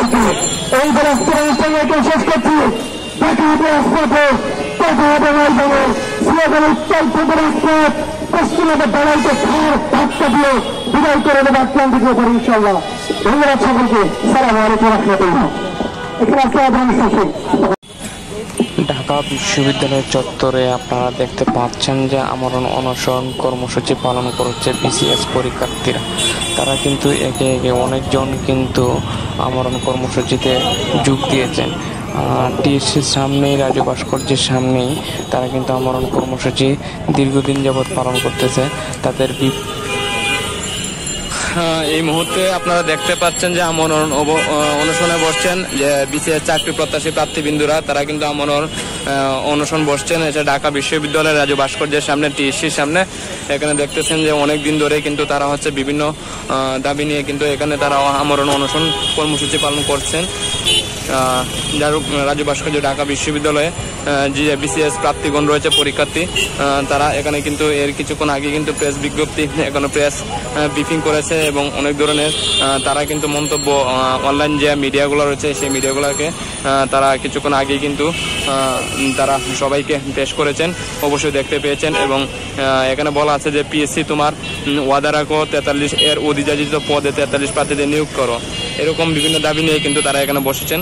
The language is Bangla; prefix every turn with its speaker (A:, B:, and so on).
A: সবাইকে এই বলে শেষ করছি। দেখা হবে রাজপথে, দেখা হবে ময়দানে, স্লোগান উত্তর থেকে রাজপথ, পশ্চিমাদের দাঁড়াইতে খার ধাক্কা দিয়ে বিদায় করে দেবে আটলান্টিক উপর ইনশাল্লাহ। ধন্যবাদ সকলকে। সালাম আলাইকুম রহমতুল্লাহ। এখানে আসলে
B: ঢাকা বিশ্ববিদ্যালয়ের চত্বরে আপনারা দেখতে পাচ্ছেন যে আমরণ অনশন কর্মসূচি পালন করছে বিসিএস পরীক্ষার্থীরা। তারা কিন্তু একে একে অনেকজন কিন্তু আমরণ কর্মসূচিতে যোগ দিয়েছেন। টিএসসির সামনেই, রাজু ভাস্কর্যের সামনেই তারা কিন্তু আমরণ কর্মসূচি দীর্ঘদিন যাবৎ পালন করতেছে। তাদের
C: এই মুহূর্তে আপনারা দেখতে পাচ্ছেন যে আমরণ অনশনে বসছেন যে বিসিএস চাকরি প্রত্যাশী প্রার্থীবৃন্দরা। তারা কিন্তু আমরণ অনশন বসছেন এটা ঢাকা বিশ্ববিদ্যালয়ের রাজু ভাস্কর্যের সামনে, টিএসসির সামনে। এখানে দেখতেছেন যে অনেক দিন ধরে কিন্তু তারা বিভিন্ন দাবি নিয়ে কিন্তু এখানে তারা আমরণ অনশন কর্মসূচি পালন করছেন। রাজু ভাস্কর্য ঢাকা বিশ্ববিদ্যালয়ে যে বিসিএস প্রার্থীগণ রয়েছে, পরীক্ষার্থী, তারা এখানে কিন্তু এর কিছুক্ষণ আগে কিন্তু প্রেস বিজ্ঞপ্তি, এখানে প্রেস ব্রিফিং করেছে এবং অনেক ধরনের তারা কিন্তু মন্তব্য অনলাইন যে মিডিয়াগুলো রয়েছে সেই মিডিয়াগুলোকে তারা কিছুক্ষণ আগেই কিন্তু তারা সবাইকে পেশ করেছেন, অবশ্যই দেখতে পেয়েছেন। এবং এখানে বলা আছে যে পিএসসি তোমার ওয়াদা রাখো, 43 এর অধিযাচিত পদে 43 প্রার্থীদের নিয়োগ করো, এরকম বিভিন্ন দাবি নিয়ে কিন্তু তারা এখানে বসেছেন।